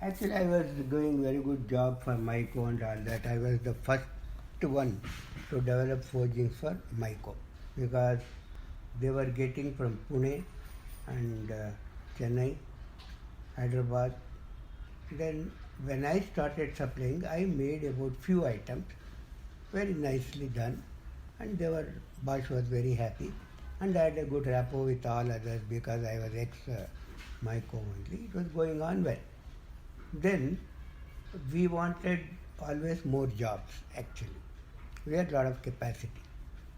Actually, I was doing very good job for Mico and all that. I was the first one to develop forgings for Mico because they were getting from Pune and Chennai, Hyderabad. Then when I started supplying, I made about few items, very nicely done, and they were Bosch was very happy, and I had a good rapport with all others because I was ex Mico only. It was going on well. Then we wanted always more jobs actually. We had a lot of capacity.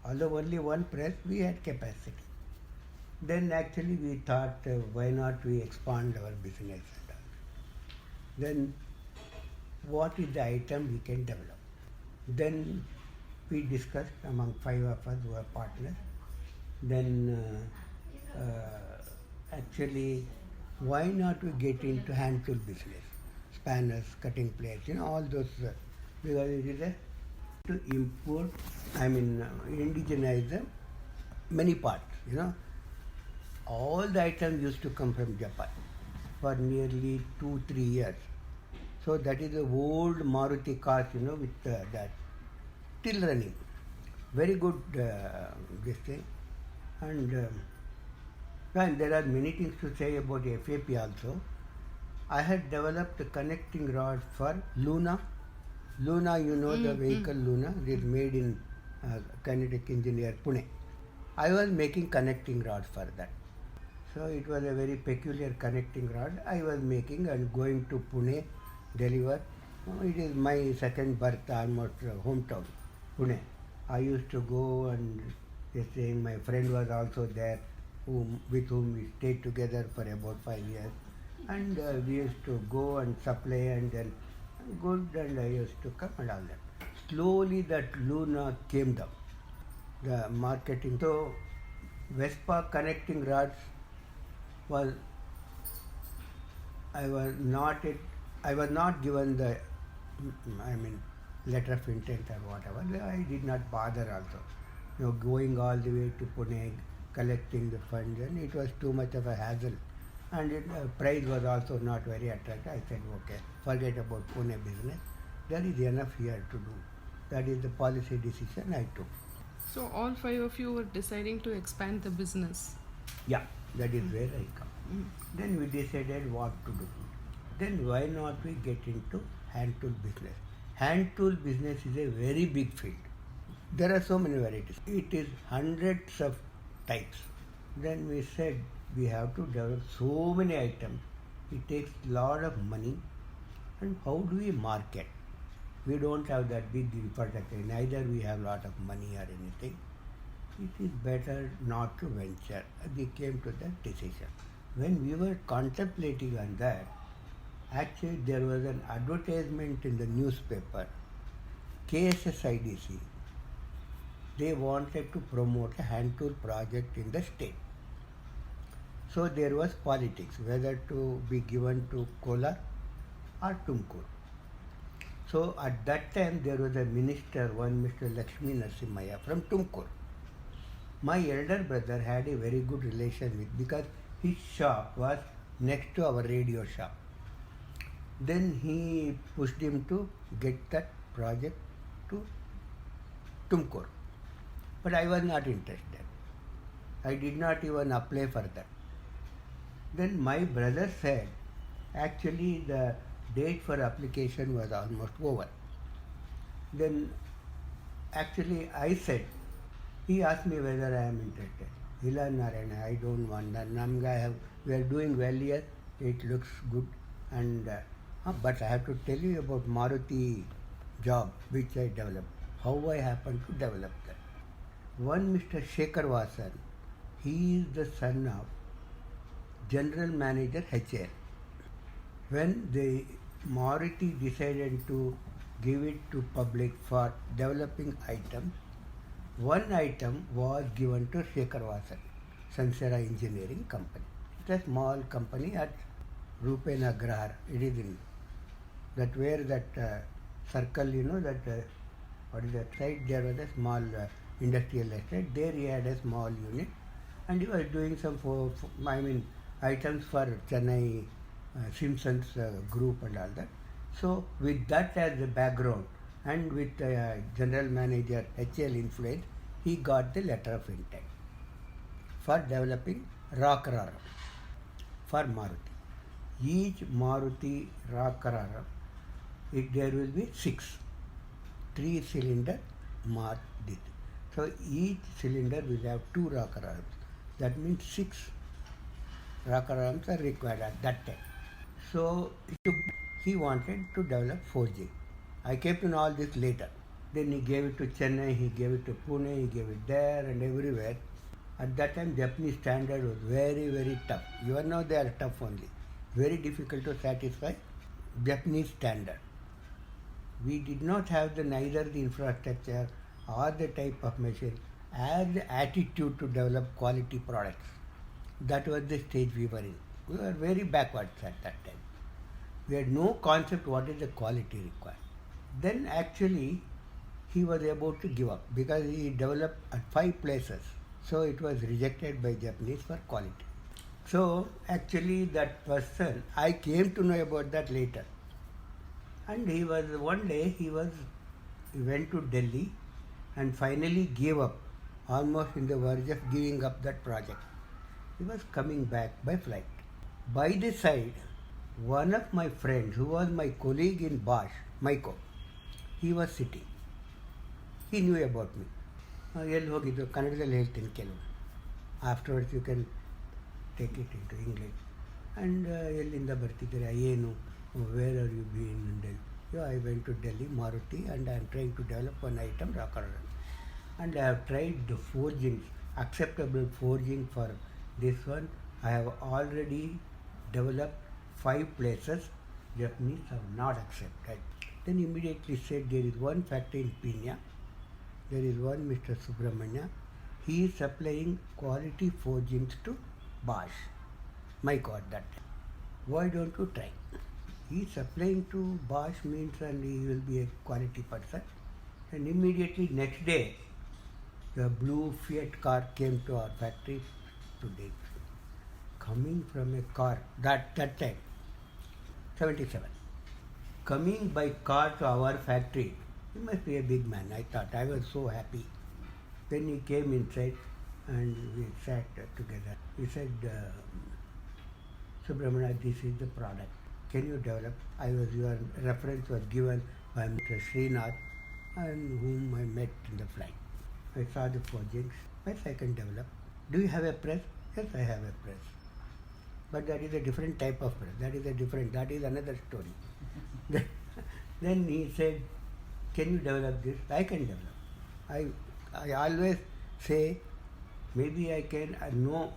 Although only one press, we had capacity. Then actually we thought, why not we expand our business and all. Then what is the item we can develop? Then we discussed among 5 of us who are partners. Then actually, why not we get into hand tool business? Spanners, cutting plates, all those, because it is a to import, indigenize the many parts, All the items used to come from Japan for nearly 2-3 years. So that is the old Maruti cars, with that still running. Very good this thing. And there are many things to say about FAP also. I had developed a connecting rod for Luna. Luna, the vehicle Luna, it is made in kinetic engineer Pune. I was making connecting rods for that. So it was a very peculiar connecting rod I was making and going to Pune, deliver. It is my second birth, almost hometown, Pune. I used to go and saying my friend was also there, with whom we stayed together for about 5 years. And we used to go and supply and then good, and I used to come and all that. Slowly that Luna came down, the marketing. So Vespa connecting rods was, I was not given the, letter of intent or whatever. I did not bother also. Going all the way to Pune, collecting the funds, and it was too much of a hassle. And price was also not very attractive. I said, okay, forget about Pune business. There is enough here to do. That is the policy decision I took. So all 5 of you were deciding to expand the business. Yeah, that is where I come. Then we decided what to do. Then why not we get into hand tool business? Hand tool business is a very big field. There are so many varieties. It is hundreds of types. Then we said we have to develop so many items. It takes a lot of money. And how do we market? We don't have that big infrastructure. Neither we have a lot of money or anything. It is better not to venture. We came to that decision. When we were contemplating on that, actually there was an advertisement in the newspaper, KSSIDC. They wanted to promote a hand tool project in the state. So there was politics, whether to be given to Kolar or Tumkur. So at that time there was a minister, one Mr. Lakshmi Narasimhaya from Tumkur. My elder brother had a very good relation with, because his shop was next to our radio shop. Then he pushed him to get that project to Tumkur. But I was not interested. I did not even apply for that. Then my brother said, actually the date for application was almost over. Then actually I said, he asked me whether I am interested. Hila Narayana, I don't want that. We are doing well here, it looks good. And but I have to tell you about Maruti job which I developed, how I happened to develop that. One Mr. Shekhar Vasan, he is the son of General Manager HL. When the Maruti decided to give it to public for developing items, one item was given to Shekhar Vasan, Sansera Engineering Company. It's a small company at Rupena Grahar. It is in that where that circle, what is that side, there was a small industrial estate. There he had a small unit and he was doing some items for Chennai Simpsons group and all that. So with that as a background and with general manager HL influence, he got the letter of intent for developing Rakararam for Maruti. Each Maruti Rakararam, there will be 6 3-cylinder Maruti. So each cylinder will have 2 Rakararams. That means 6 Rakararams are required at that time. So he wanted to develop forging. I came to know all this later. Then he gave it to Chennai, he gave it to Pune, he gave it there and everywhere. At that time, Japanese standard was very, very tough. Even now they are tough only. Very difficult to satisfy Japanese standard. We did not have neither the infrastructure or the type of machine or the attitude to develop quality products. That was the stage we were in. We were very backwards at that time. We had no concept what is the quality required. Then actually he was about to give up because he developed at 5 places. So it was rejected by Japanese for quality. So actually that person, I came to know about that later. And one day he went to Delhi and finally gave up, almost in the verge of giving up that project. He was coming back by flight. By the side, one of my friends who was my colleague in Bosch, Mico, he was sitting. He knew about me. ಎಲ್ಲಿ ಹೋಗಿದ್ದು ಕನ್ನಡದಲ್ಲಿ ಹೇಳ್ತೀನಿ ಕೆಲವು afterwards you can take it in to English and ಎಲ್ಲಿಂದ ಬರ್ತಿದ್ದೀರಾ ಏನು where are you been in Delhi I went to Delhi Maruti and I am trying to develop one item rocker and I have tried the forgings, acceptable forging for this one. I have already developed 5 places. Japanese have not accepted. Then immediately said there is one factory in Pina. There is one Mr. Subramanya. He is supplying quality forgings to Bosch. My God, that time. Why don't you try? He is supplying to Bosch means and he will be a quality person. And immediately next day, the blue Fiat car came to our factory today. Coming from a car, that time, 77. Coming by car to our factory, he must be a big man. I thought, I was so happy. Then he came inside and we sat together. He said, Subramanya, this is the product. Can you develop? Your reference was given by Mr. Srinath and whom I met in the flight. I saw the forgings. Yes, I can develop. Do you have a press? Yes, I have a press. But that is a different type of press. That is another story. Then he said, can you develop this? I can develop. I always say, maybe I can, no.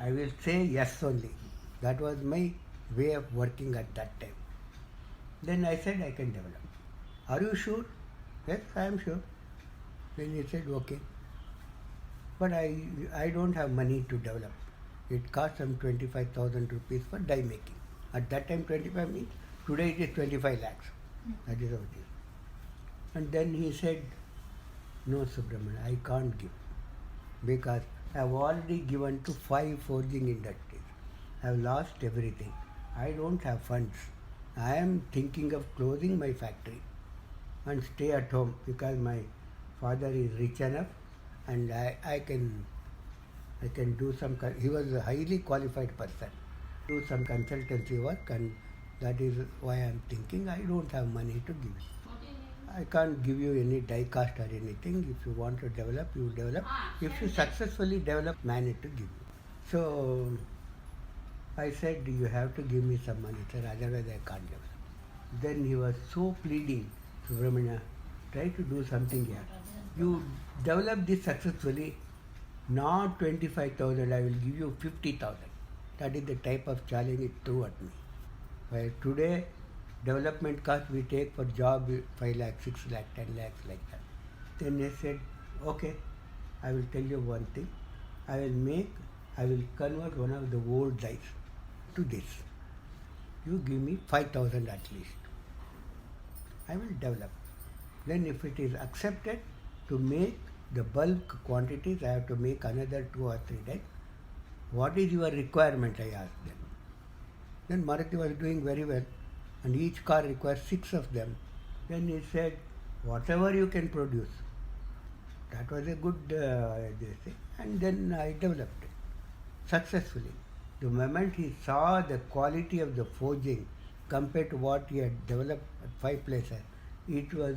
I will say yes only. That was my way of working at that time. Then I said, I can develop. Are you sure? Yes, I am sure. Then he said, okay. But I don't have money to develop. It cost some 25,000 rupees for die making. At that time 25 means, today it is 25 lakhs. That is how it is. And then he said, no Subramanya, I can't give. Because I have already given to 5 forging industries. I have lost everything. I don't have funds. I am thinking of closing my factory and stay at home because my father is rich enough and I can do some, he was a highly qualified person, do some consultancy work, and that is why I am thinking I don't have money to give. I can't give you any die cast or anything. If you want to develop, you develop. If you successfully develop, money to give you. So I said, you have to give me some money, sir, otherwise I can't develop. Then he was so pleading, Subramanya, try to do something here. You develop this successfully, not 25,000, I will give you 50,000. That is the type of challenge it threw at me. While today, development cost we take for job 5 lakhs, 6 lakhs, 10 lakhs like that. Then he said, okay, I will tell you one thing. I will convert one of the old dies to this. You give me 5,000 at least. I will develop. Then if it is accepted to make the bulk quantities, I have to make another 2 or 3 dies. What is your requirement? I asked them. Then Maruti was doing very well, and each car requires 6 of them. Then he said, whatever you can produce. That was a good this thing. And then I developed it successfully. The moment he saw the quality of the forging compared to what he had developed at 5 places, it was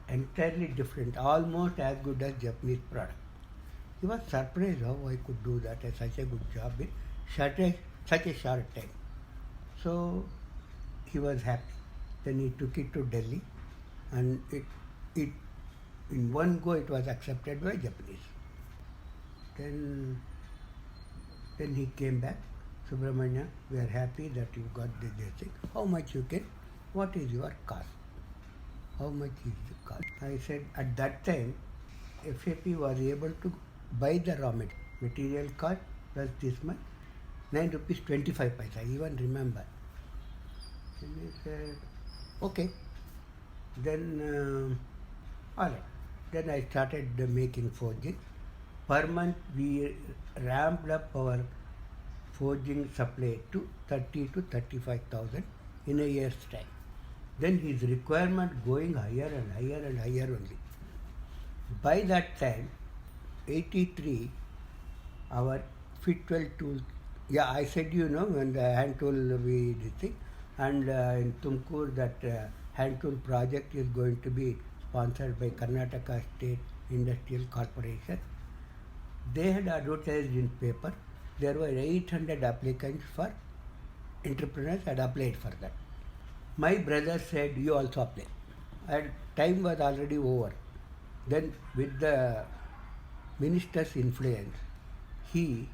entirely different, almost as good as Japanese product. He was surprised how I could do that at such a good job in such a short time. So he was happy. Then he took it to Delhi, and it in one go it was accepted by Japanese. Then he came back. Subramanya, we are happy that you got this thing. How much you can? What is your cost? How much is the cost? I said at that time, FAP was able to buy the raw material cost plus this much, 9 rupees 25 paisa. I even remember. And he said, okay. Then, all right. Then I started making forging. Per month, we ramped up our forging supply to 30 to 35,000 in a year's time. Then his requirement going higher and higher and higher only. By that time, 83, our Fitwel tool, yeah, I said when the hand tool we did thing, and in Tumkur that hand tool project is going to be sponsored by Karnataka State Industrial Corporation. They had advertised in paper. There were 800 applicants for entrepreneurs had applied for that. My brother said, you also apply. And time was already over. Then with the minister's influence, he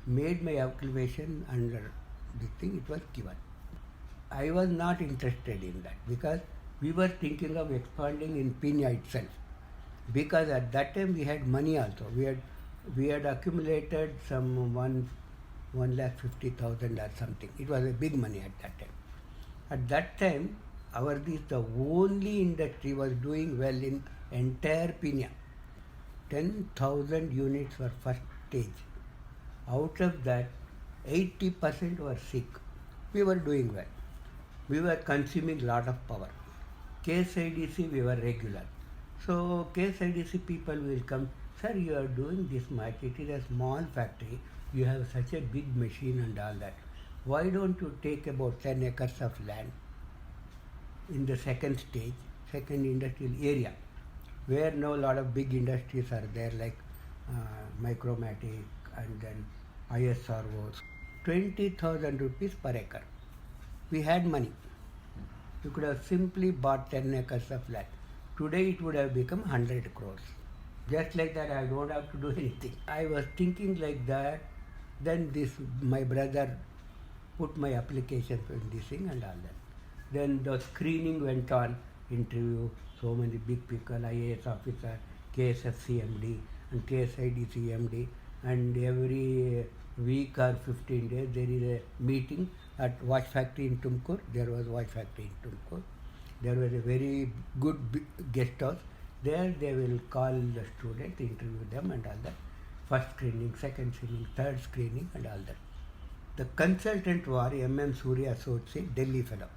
made my application under this thing, it was given. I was not interested in that because we were thinking of expanding in Pina itself. Because at that time we had money also. We had accumulated some 1,50,000 or something. It was a big money at that time. At that time, the only industry was doing well in entire Pina. 10,000 units were first stage. Out of that, 80% were sick. We were doing well. We were consuming lot of power. KSIDC, we were regular. So KSIDC people will come, sir, you are doing this much. It is a small factory. You have such a big machine and all that. Why don't you take about 10 acres of land in the second stage, second industrial area, where now a lot of big industries are there like Micromatic and then ISROs. 20,000 rupees per acre. We had money. You could have simply bought 10 acres of land. Today it would have become 100 crores. Just like that, I don't have to do anything. I was thinking like that. Then my brother put my application in this thing and all that. Then the screening went on, interview, so many big people, IAS officer, KSFC MD and KSIDC MD, and every week or 15 days there is a meeting at watch factory in Tumkur. There was watch factory in Tumkur. There was a very good guest house. There they will call the students, interview them and all that. First screening, second screening, third screening and all that. The consultant was M.M. Surya Associate, Delhi fellow.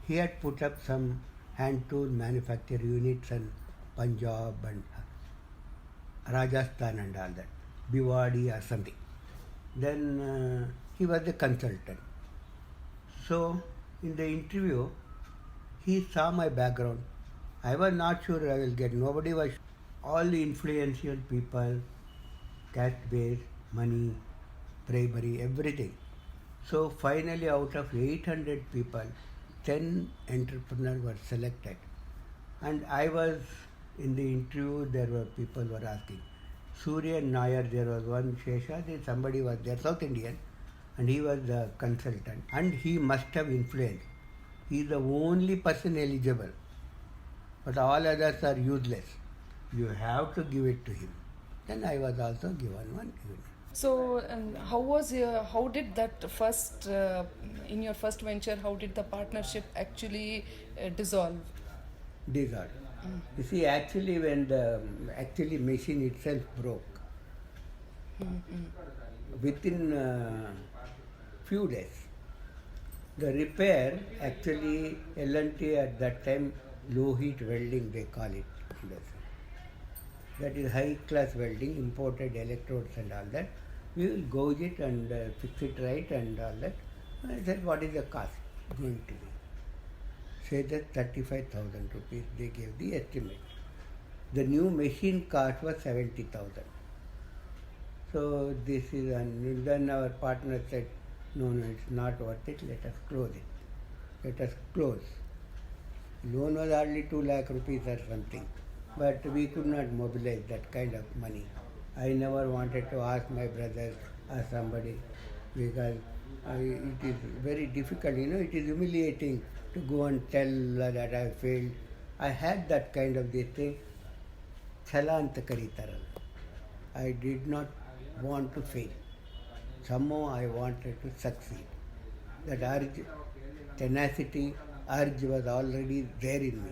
He had put up some hand tool manufacture units in Punjab and Rajasthan and all that, Bhiwadi or something. Then he was the consultant. So in the interview, he saw my background. I was not sure I will get. Nobody was. All the influential people, caste base, money, bribery, everything. So finally, out of 800 people, 10 entrepreneurs were selected. And I was in the interview. There were people were asking. Surya Nair, there was one Shesha, somebody was there, South Indian, and he was the consultant. And he must have influence. He is the only person eligible. But all others are useless. You have to give it to him. Then I was also given one unit. So, how did that first, in your first venture, how did the partnership actually dissolve? Dissolved. You see, actually when the machine itself broke, within few days. The repair, actually L&T at that time, low heat welding they call it. That is high class welding, imported electrodes and all that. We will gauge it and fix it right and all that. I said, what is the cost going to be? Say that 35,000 rupees, they gave the estimate. The new machine cost was 70,000. So this is, and then our partner said, no, it's not worth it, let us close it. Let us close. Loan was hardly 2 lakh rupees or something, but we could not mobilize that kind of money. I never wanted to ask my brothers or somebody because it is very difficult, it is humiliating to go and tell that I failed. I had that kind of this thing, chala anta karitaralla. I did not want to fail. Somehow I wanted to succeed. That urge, tenacity, urge was already there in me.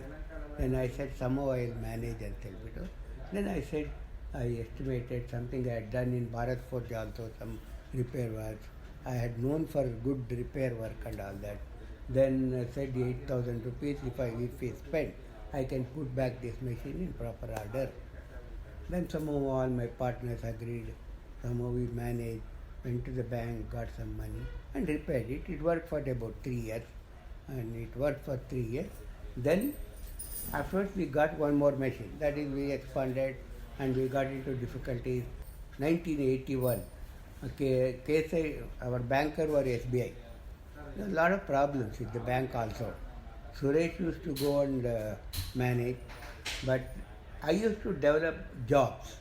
Then I said, somehow I will manage and tell it. Then I said, I estimated something I had done in Bharat Forge also, some repair work. I had known for good repair work and all that. Then I said 8,000 rupees, if we spend, I can put back this machine in proper order. Then somehow all my partners agreed. Somehow we managed, went to the bank, got some money and repaired it. It worked for about 3 years. And it worked for 3 years. Then afterwards we got one more machine. That is, we expanded and we got into difficulties. 1981, our banker was SBI. There were a lot of problems with the bank also. Suresh used to go and manage, but I used to develop jobs.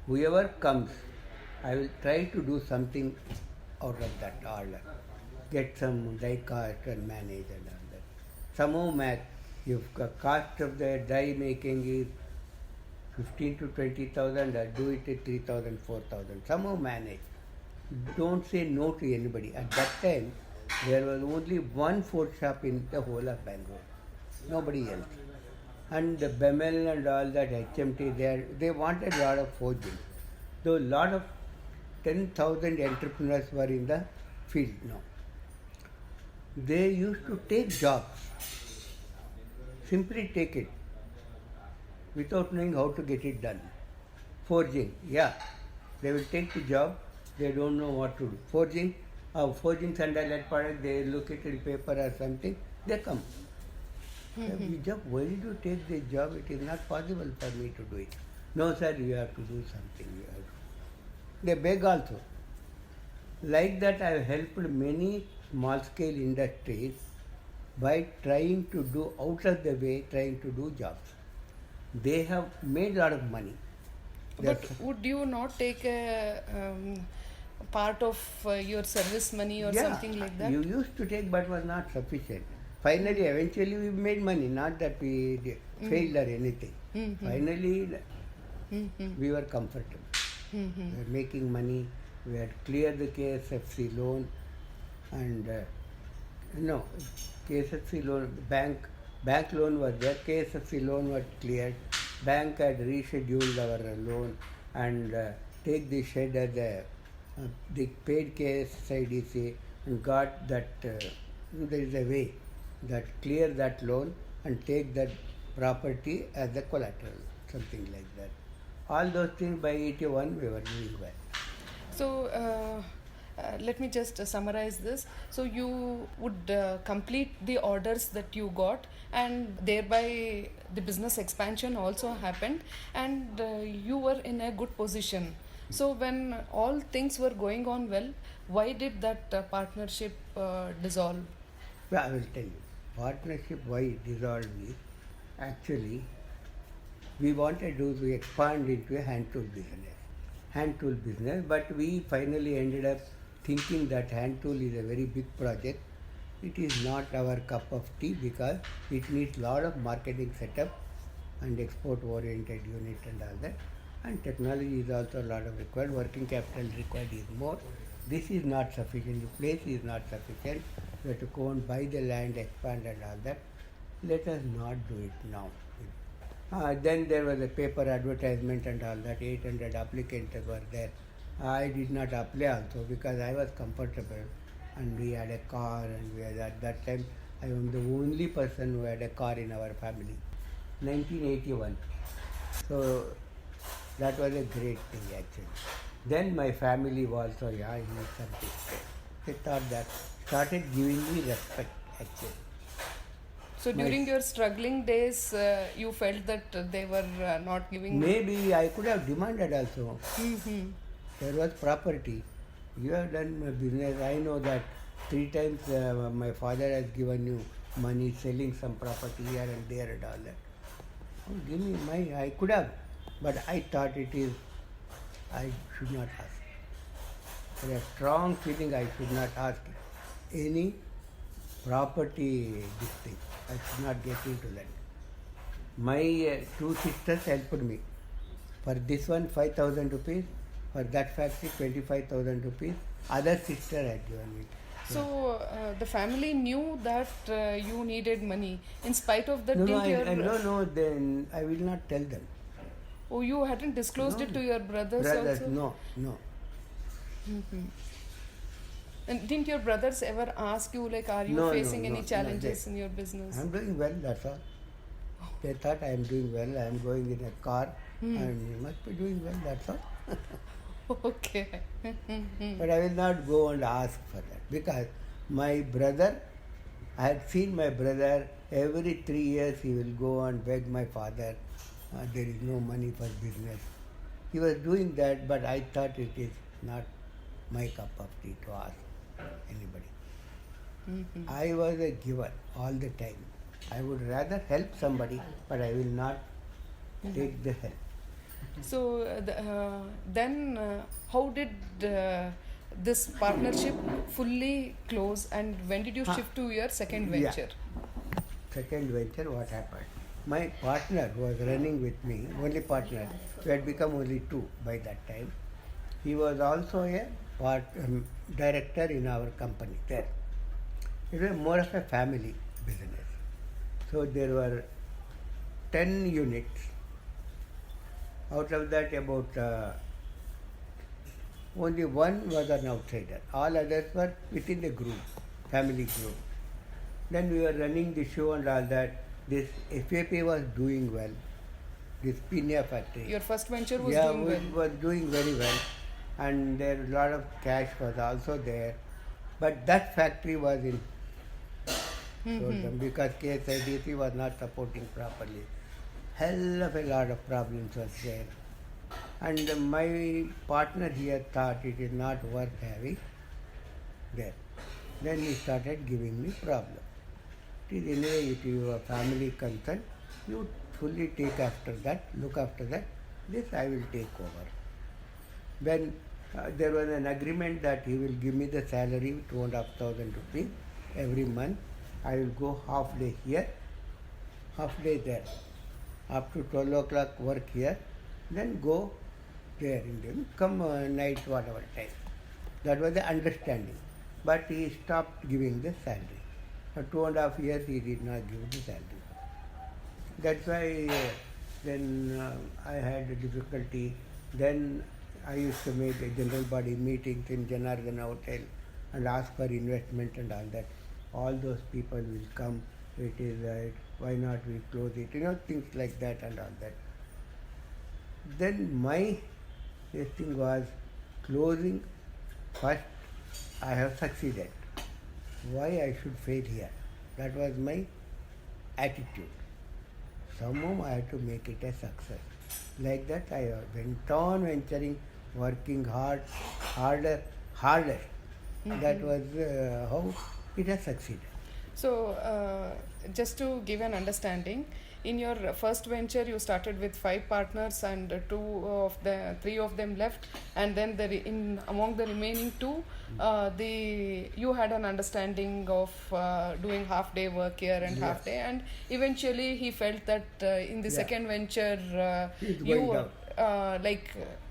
Whoever comes, I will try to do something out of that order. Get some die cast and manage and all that. Somehow math, if the cost of the die making is 15 to 20,000, I do it at 3,000, 4,000. Somehow manage. Don't say no to anybody. At that time, there was only one forge shop in the whole of Bangalore. Nobody else. And the Bemel and all that HMT, they wanted a lot of forging. Though a lot of 10,000 entrepreneurs were in the field now. They used to take jobs. Simply take it. Without knowing how to get it done. Forging, they will take the job, they don't know what to do. Forging under lead product, they look at in paper or something, they come. Why did you take this job? It is not possible for me to do it. No sir, you have to do something. They beg also. Like that, I have helped many small scale industries by trying to do out of the way, trying to do jobs. They have made a lot of money. But would you not take a part of your service money or something like that? You used to take, but was not sufficient. Finally, eventually we made money, not that we failed or anything. Finally, we were comfortable. We were making money. We had cleared the KSFC loan and KSFC loan, bank loan was there, KSFC loan was cleared, bank had rescheduled our loan and take the shed as they paid KSIDC and got that, there is a way that clear that loan and take that property as a collateral, something like that. All those things by 81 we were doing well. So, let me just summarize this. So you would complete the orders that you got, and thereby the business expansion also happened, and you were in a good position. So when all things were going on well, why did that partnership dissolve? Well, I will tell you. Partnership, why it dissolved is, actually, we wanted to expand into a hand tool business, but we finally ended up thinking that hand tool is a very big project. It is not our cup of tea because it needs a lot of marketing setup and export oriented unit and all that. And technology is also a lot of required, working capital required is more. This is not sufficient, the place is not sufficient. We have to go and buy the land, expand and all that. Let us not do it now. Then there was a paper advertisement and all that, 800 applicants were there. I did not apply also because I was comfortable and we had a car and we had, at that time I am the only person who had a car in our family. 1981. So that was a great thing actually. Then my family was also, yeah, he is something. They thought that, started giving me respect actually. So during your struggling days, you felt that they were not giving. Maybe I could have demanded also. Mm-hmm. There was property. You have done my business. I know that 3 times my father has given you money selling some property here and there and all that. Oh, give me my, I could have, but I thought it is, I should not ask. For a strong feeling I should not ask any property this thing. I should not get into that. My 2 sisters helped me. For this one 5,000 rupees, for that factory 25,000 rupees. Other sister had given me. So the family knew that you needed money. In spite of that, No, didn't your no, then I will not tell them. oh, you hadn't disclosed No. it to your brothers also? No. Mm-hmm. And didn't your brothers ever ask you, like, are you No, facing no, any no, challenges in your business? I am doing well, that's all. They thought I am doing well, I am going in a car and you must be doing well, that's all. Okay. But I will not go and ask for that because my brother, I had seen my brother every 3 years he will go and beg my father, there is no money for business. He was doing that, but I thought it is not my cup of tea to ask anybody. Mm-hmm. I was a giver all the time. I would rather help somebody, but I will not take the help. So then, how did this partnership fully close, and when did you shift to your second Yeah. venture? Second venture, what happened? My partner who was running with me, only partner, we had become only 2 by that time. He was also a director in our company there. It was more of a family business. So there were 10 units. Out of that, about only one was an outsider. All others were within the group, family group. Then we were running the show and all that. This FAP was doing well. This Pinya factory. Your first venture was Yeah, doing well. was doing very well. And there a lot of cash was also there. But that factory was in problem because KSIDC was not supporting properly. Hell of a lot of problems was there. And my partner here thought it is not worth having there. Then he started giving me problem. It is anyway, it is your family concern. You fully take after that, look after that. This I will take over. Then there was an agreement that he will give me the salary, 2,500 rupees every month. I will go half day here, half day there. Up to 12 o'clock work here, then go there in the come night whatever time. That was the understanding. But he stopped giving the salary. For 2.5 years he did not give the salary. That's why then I had a difficulty. Then I used to make a general body meetings in Janardhan Hotel and ask for investment and all that. All those people will come. It is right. Why not we close it? Things like that and all that. Then my thing was closing. First, I have succeeded. Why I should fail here? That was my attitude. Somehow I had to make it a success. Like that I went on venturing, working harder. That was how it has succeeded. So, just to give an understanding, in your first venture, you started with 5 partners, and 3 of them left, and then among the remaining 2, you had an understanding of doing half day work here and half day, and eventually he felt that in the second venture, It's going down.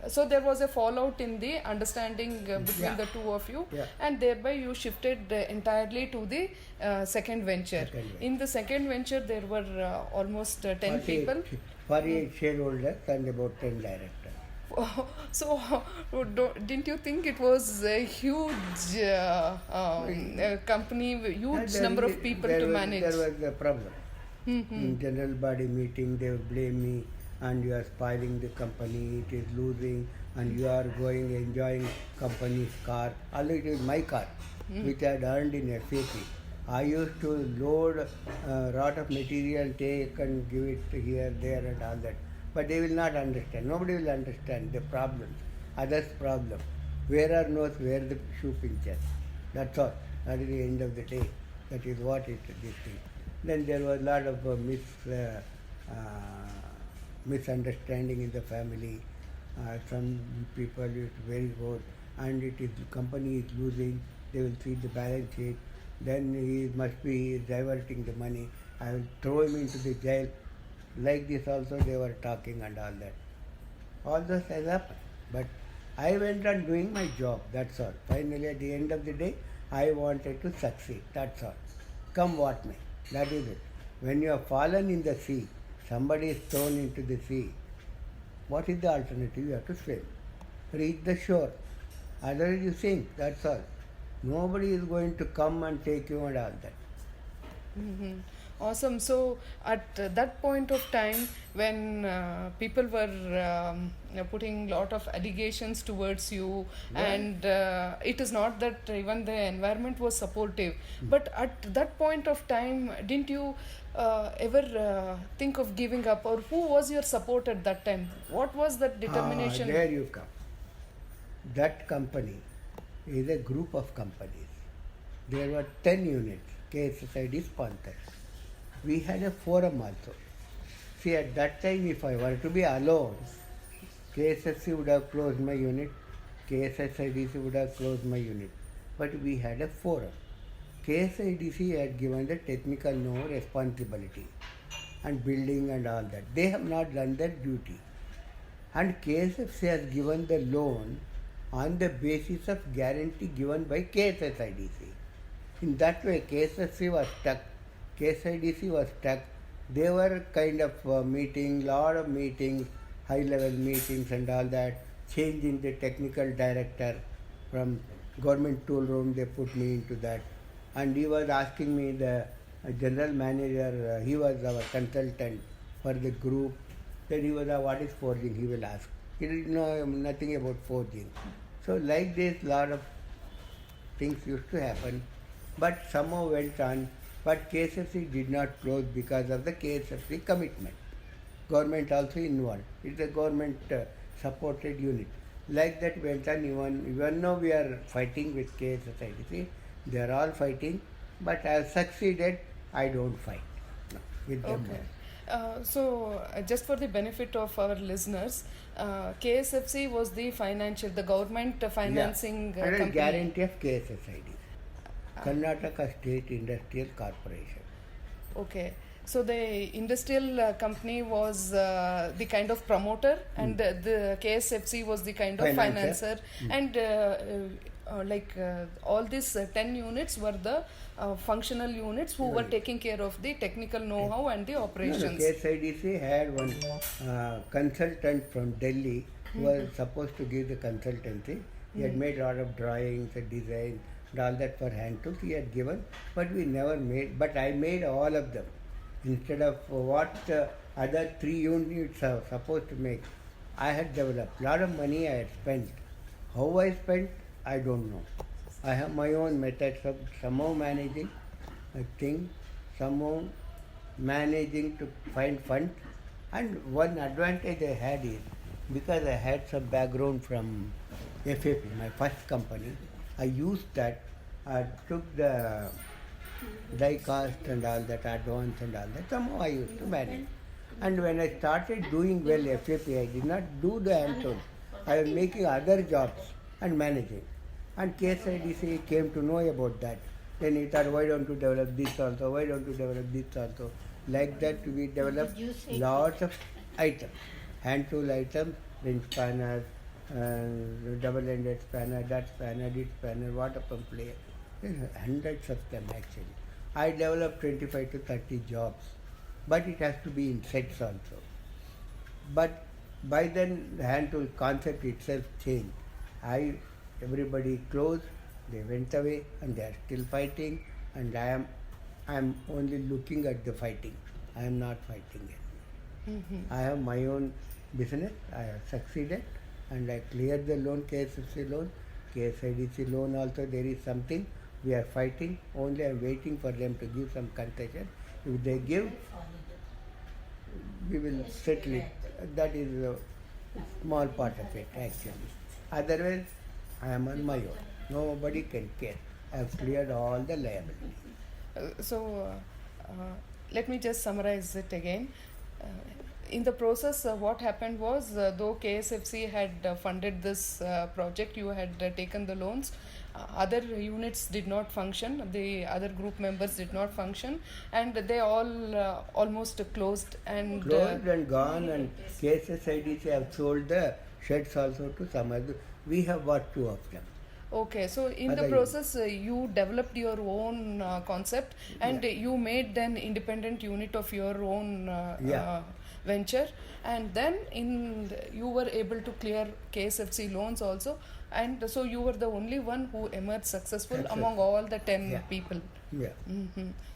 So there was a fallout in the understanding between the 2 of you, and thereby you shifted entirely to the second venture. In the second venture, there were almost 10 people. 48 shareholders and about 10 directors. So, didn't you think it was a huge company, huge number of people to manage? There was a problem. In general body meeting, they would blame me, and you are spoiling the company, it is losing, and you are going enjoying company's car. Although it is my car, which I had earned in FAP. I used to load a lot of material, take and give it here, there, and all that. But they will not understand. Nobody will understand the problems, others' problem. Wearer knows where the shoe pinches. That's all. That is the end of the day. That is what it is. This thing. Then there was a lot of misunderstanding in the family. Some people is very good, and it is company is losing. They will see the balance sheet. Then he must be diverting the money. I will throw him into the jail. Like this also they were talking and all that. All this has happened. But I went on doing my job, that's all. Finally at the end of the day, I wanted to succeed, that's all. Come what may, that is it. When you have fallen in the sea, somebody is thrown into the sea, what is the alternative? You have to swim. Reach the shore. Otherwise you sink, that's all. Nobody is going to come and take you and all that. Awesome. So at that point of time when people were putting lot of allegations towards you, and it is not that even the environment was supportive, but at that point of time, didn't you ever think of giving up, or who was your support at that time? What was that determination? There you come. That company is a group of companies. There were 10 units, KSSID sponsored. We had a forum also. See, at that time, if I were to be alone, KSSC would have closed my unit, KSSIDC would have closed my unit. But we had a forum. KSIDC had given the technical no responsibility and building and all that. They have not done their duty. And KSFC has given the loan on the basis of guarantee given by KSSIDC. In that way, KSFC was stuck. KSIDC was stuck. They were kind of meeting, lot of meetings, high-level meetings and all that, changing the technical director from government tool room, they put me into that. And he was asking me, the general manager, he was our consultant for the group. Then he was, what is forging? He will ask. He didn't know nothing about forging. So like this, lot of things used to happen, but somehow went on. But KSFC did not close because of the KSFC commitment. Government also involved. It's a government supported unit. Like that went on, even though we are fighting with KSSIDC, they are all fighting, but I have succeeded, I don't fight with them. Okay. So, just for the benefit of our listeners, KSFC was the government financing company. Guarantee of KSSID, Karnataka State Industrial Corporation. Okay. So the industrial company was the kind of promoter, and the KSFC was the kind of financer. And all these 10 units were the functional units who were taking care of the technical know-how and the operations. KSIDC had one consultant from Delhi who was supposed to give the consultancy. He had made a lot of drawings and designs and all that for hand tools he had given, but we never made. But I made all of them. Instead of what other 3 units are supposed to make, I had developed. A lot of money I had spent. How I spent, I don't know. I have my own methods of somehow managing a thing, somehow managing to find funds. And one advantage I had is, because I had some background from FAP, my first company, I used that. I took the die cast and all that, advance and all that, somehow I used to manage. And when I started doing well FAP, I did not do the hand tools. I was making other jobs and managing. And KSIDC came to know about that. Then he thought, why don't you develop this also, why don't you develop this also. Like that we developed lots of items, hand tool items, ring spanners, double-ended spanner, that spanner, this spanner, water pump player. Hundreds of them actually. I developed 25 to 30 jobs, but it has to be in sets also. But by then the hand tool concept itself changed. Everybody closed, they went away and they are still fighting, and I am only looking at the fighting. I am not fighting anymore. I have my own business, I have succeeded, and I cleared the loan, KSFC loan, KSIDC loan also there is something. We are fighting, only I am waiting for them to give some concession. If they give, we will settle it. That is a small part of it actually. Otherwise, I am on my own. Nobody can care. I have cleared all the liabilities. Let me just summarize it again. In the process, what happened was, though KSFC had funded this project, you had taken the loans, other units did not function, the other group members did not function, and they all almost closed and gone, and KSSIDC have sold the sheds also to some other. We have bought 2 of them. Okay, so in the process, you developed your own concept, and you made an independent unit of your own venture, and then you were able to clear KSFC loans also, and so you were the only one who emerged successful among all the 10 people. Yeah.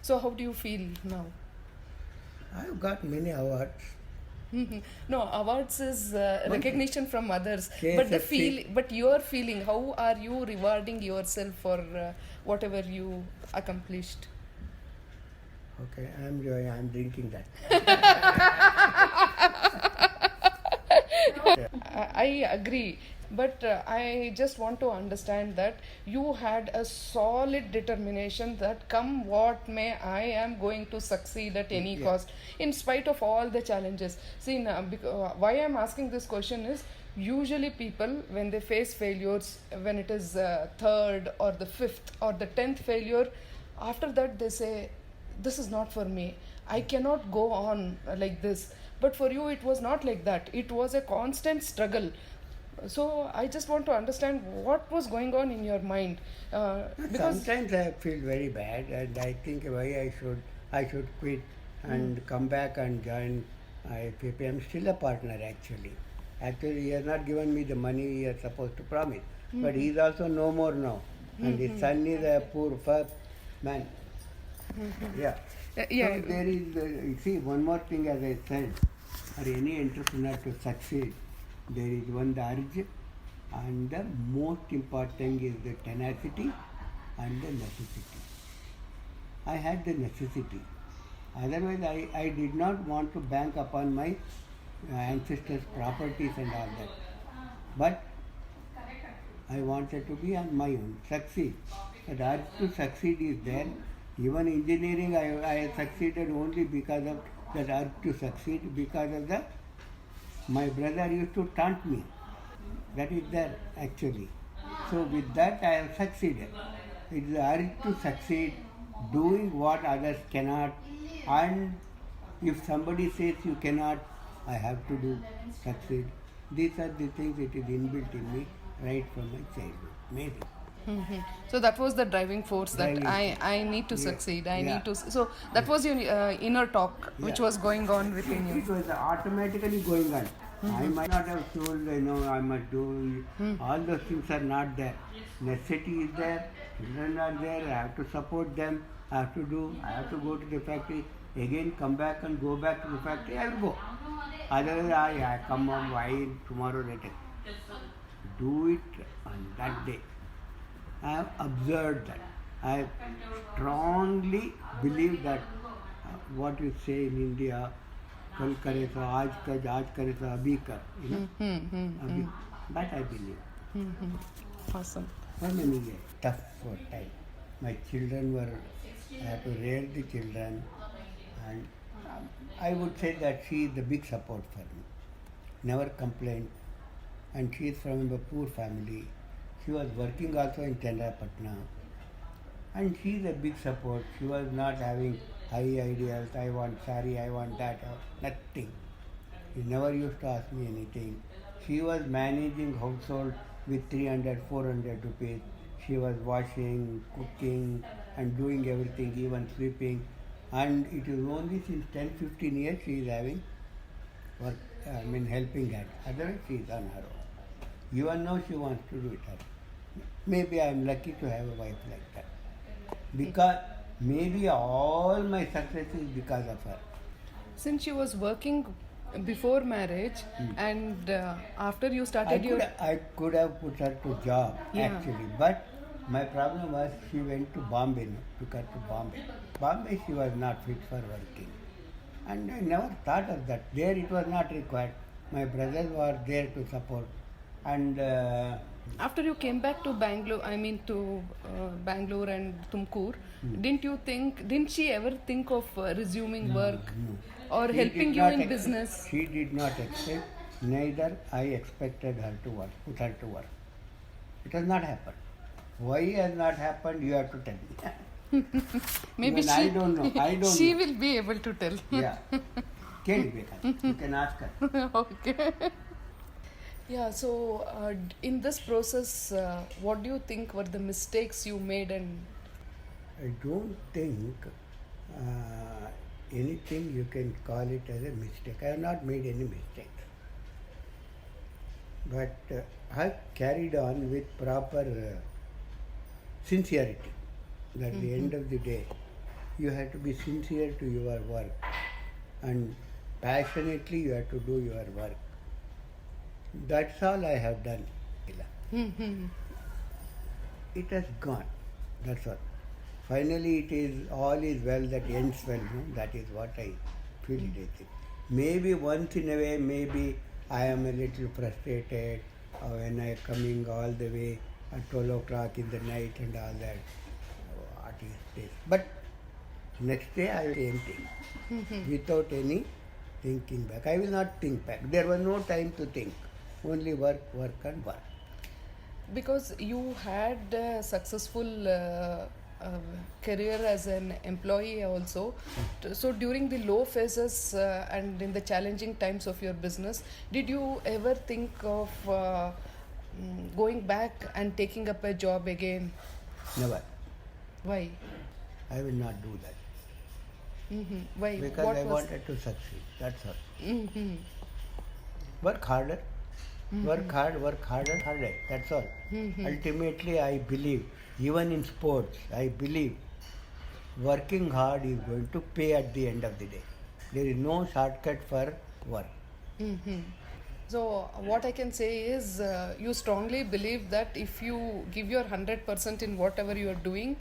So how do you feel now? I've got many awards. No, awards is recognition from others, KSFC. but your feeling, how are you rewarding yourself for whatever you accomplished? Okay, I'm drinking that. I agree, but I just want to understand that you had a solid determination that come what may, I am going to succeed at any cost, in spite of all the challenges. See, why I am asking this question is, usually people, when they face failures, when it is third or the 5th or the 10th failure, after that they say, this is not for me, I cannot go on like this. But for you, it was not like that. It was a constant struggle. So I just want to understand what was going on in your mind. Because sometimes I feel very bad, and I think why I should quit and come back and join IFP. I'm still a partner actually. Actually, he has not given me the money he is supposed to promise. But he is also no more now. And his son is a poor first man. Yeah. So there is, you see, one more thing as I said, for any entrepreneur to succeed, there is one, the urge, and the most important thing is the tenacity and the necessity. I had the necessity. Otherwise, I did not want to bank upon my ancestors' properties and all that. But I wanted to be on my own, succeed. The urge to succeed is there. Even engineering, I succeeded only because of that urge to succeed, because of my brother used to taunt me. That is there actually. So with that I have succeeded. It is the urge to succeed, doing what others cannot, and if somebody says you cannot, I have to do, succeed. These are the things it is inbuilt in me right from my childhood. Maybe. So that was the driving force that I need to succeed. I need to. So that was your inner talk which was going on within you. It was automatically going on. I might not have told, I must do. All those things are not there. Necessity is there. Children are there. I have to support them. I have to do. I have to go to the factory. Again, come back and go back to the factory. I will go. Otherwise, I come on. Why tomorrow later? Do it on that day. I have observed that. I strongly believe that what you say in India, कल करे तो आज करे तो अभी कर, अभी. That I believe. Awesome. For many years, tough for time. My children were, I had to rear the children, and I would say that she is the big support for me. Never complained, and she is from a poor family. She was working also in Chandrapatna, and she is a big support. She was not having high ideals, I want sari, I want that, nothing. She never used to ask me anything. She was managing household with 300, 400 rupees. She was washing, cooking, and doing everything, even sweeping. And it is only since 10, 15 years she is having work helping hand. Otherwise, she is on her own. Even now, she wants to do it. Maybe I am lucky to have a wife like that. Because maybe all my success is because of her. Since you was working before marriage and after you I started your... could have put her to job Yeah. actually, but my problem was she went to Bombay, took her to Bombay. Bombay she was not fit for working. And I never thought of that. There it was not required. My brothers were there to support. And After you came back to Bangalore, Bangalore and Tumkur, didn't she ever think of resuming work or she helping did you not in business? She did not expect, neither I expected her to work, put her to work. It has not happened. Why it has not happened, you have to tell me. Maybe Even I don't know. I don't she know. will be able to tell. Yeah. You can ask her. Okay. Yeah, so in this process, what do you think were the mistakes you made? And I don't think anything you can call it as a mistake. I have not made any mistakes. But I have carried on with proper sincerity. At the end of the day, you have to be sincere to your work and passionately you have to do your work. That's all I have done. It has gone. That's all. Finally, it is all is well that ends well. No? That is what I feel it is. Maybe once in a way, maybe I am a little frustrated when I am coming all the way at 12 o'clock in the night and all that. What is this? But next day I will say anything without any thinking back. I will not think back. There was no time to think. Only work, work and work. because you had a successful career as an employee also, so during the low phases and in the challenging times of your business, did you ever think of going back and taking up a job again? Never. Why? I will not do that. Why? Because What I was... wanted to succeed. That's all. Work harder. Work hard, work harder, harder. That's all. Ultimately, I believe, even in sports, I believe working hard is going to pay at the end of the day. There is no shortcut for work. So what I can say is you strongly believe that if you give your 100% in whatever you are doing,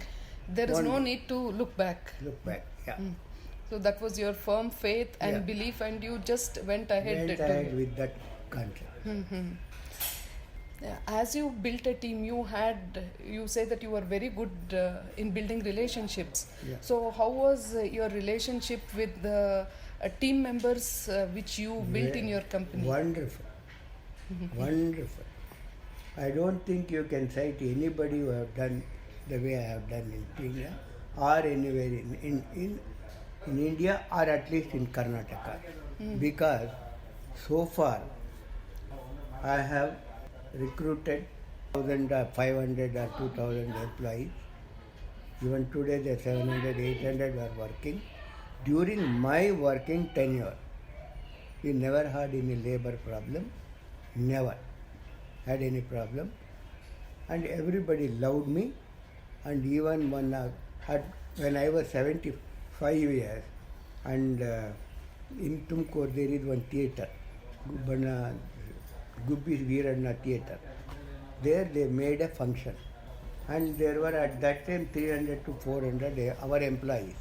there is no need to look back. Look back, yeah. So that was your firm faith and Yeah. belief, and you just went ahead. Went ahead with that concept. Yeah, as you built a team, you say that you were very good in building relationships. Yeah. So how was your relationship with the team members which you built in your company? Wonderful. Wonderful. I don't think you can cite anybody who have done the way I have done in India or anywhere in India or at least in Karnataka. Because so far I have recruited 1,500 or 2,000 employees. Even today the 700, 800 are working. During my working tenure, we never had any labor problem. Never had any problem. And everybody loved me. And even when I was 75 years, and in Tumkur there is one theatre, Gubbi Veeranna Theatre. There they made a function. And there were at that time 300 to 400 our employees.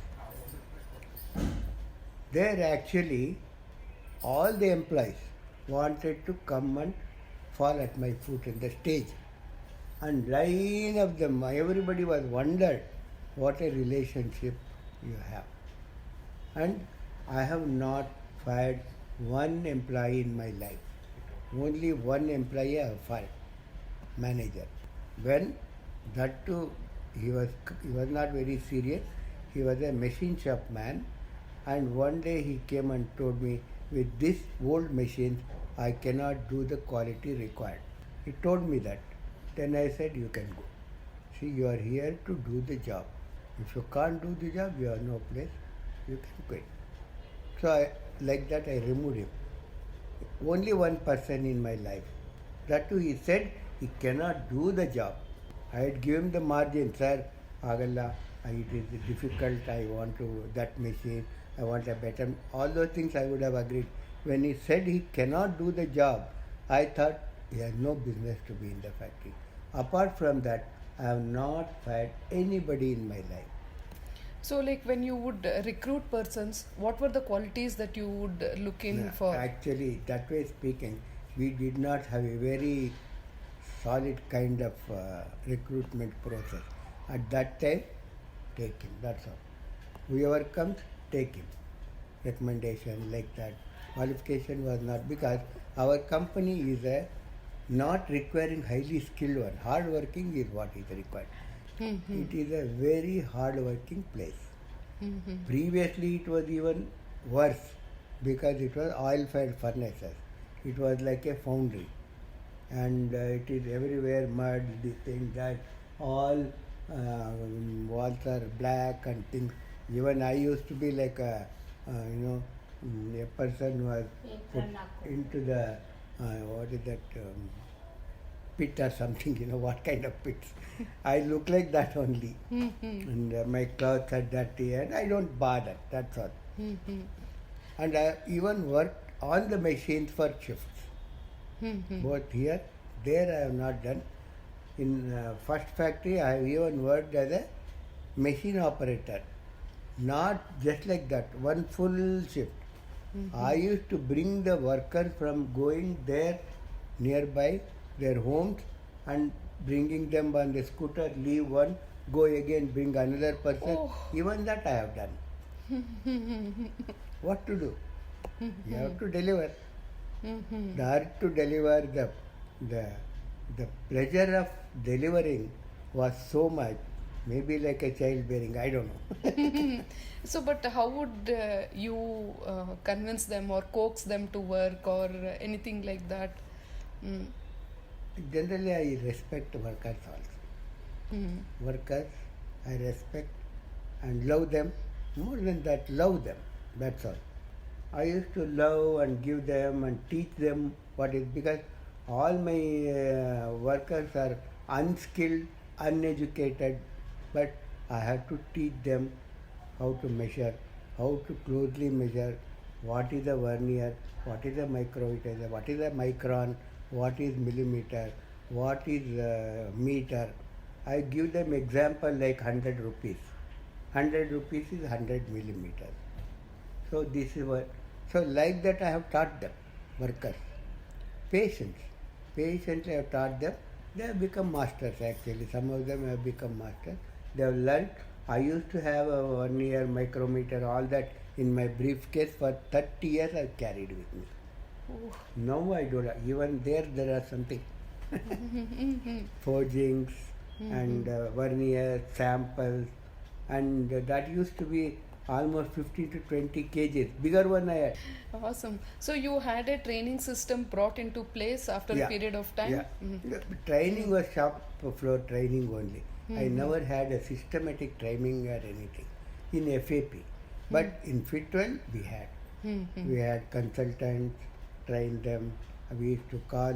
There actually all the employees wanted to come and fall at my foot in the stage. And line of them, everybody was wondered what a relationship you have. And I have not fired one employee in my life. Only one employee I have fired, manager. When that too, he was not very serious. He was a machine shop man, and one day he came and told me, with this old machine, I cannot do the quality required. He told me that. Then I said, you can go. See, you are here to do the job. If you can't do the job, you have no place. You can quit. So like that I removed him. only one person in my life. That too, he said he cannot do the job. I had given the margin, sir, agalla, it is difficult, I want to, that machine, I want a better, all those things I would have agreed. When he said he cannot do the job, I thought he has no business to be in the factory. Apart from that, I have not fired anybody in my life. So, like when you would recruit persons, what were the qualities that you would look in Yeah, for? actually, that way speaking, we did not have a very solid kind of recruitment process. At that time, take him, that's all. Whoever comes, take him. Recommendation like that. Qualification was not, because our company is a not requiring highly skilled one. Hard working is what is required. It is a very hard working place. Previously it was even worse because it was oil fired furnaces. It was like a foundry, and it is everywhere mud, this thing, that, all walls are black and things. Even I used to be like a a person who was put into the what is that pit or something, what kind of pits. I look like that only. And my clothes are dirty and I don't bother, that's all. And I even worked on the machines for shifts. Both here, there I have not done. In first factory I have even worked as a machine operator. Not just like that, one full shift. I used to bring the workers from going there nearby their homes and bringing them on the scooter, leave one, go again, bring another person. Oh. Even that I have done. What to do? You have to deliver. The urge to deliver, the pleasure of delivering was so much. Maybe like a childbearing, I don't know. So, but how would you convince them or coax them to work or anything like that? Generally, I respect workers also. Workers, I respect and love them. More than that, love them. That's all. I used to love and give them and teach them what is, because all my workers are unskilled, uneducated, but I have to teach them how to measure, how to closely measure what is a vernier, what is a micrometer, what is a micron, what is millimeter, what is meter. I give them example like 100 rupees. 100 rupees is 100 millimeters. So this is what, so like that I have taught them, workers. Patience. Patiently I have taught them. They have become masters actually. Some of them have become masters. They have learnt. I used to have a vernier, micrometer, all that in my briefcase for 30 years I carried with me. Oh. Now I don't. Even there are something. Forgings and vernier samples, and that used to be almost 15 to 20 kgs. Bigger one I had. Awesome. So you had a training system brought into place after a period of time? Yeah. The training was shop floor training only. I never had a systematic training or anything in FAP. But in Fitwel we had. We had consultants, trained them. We used to call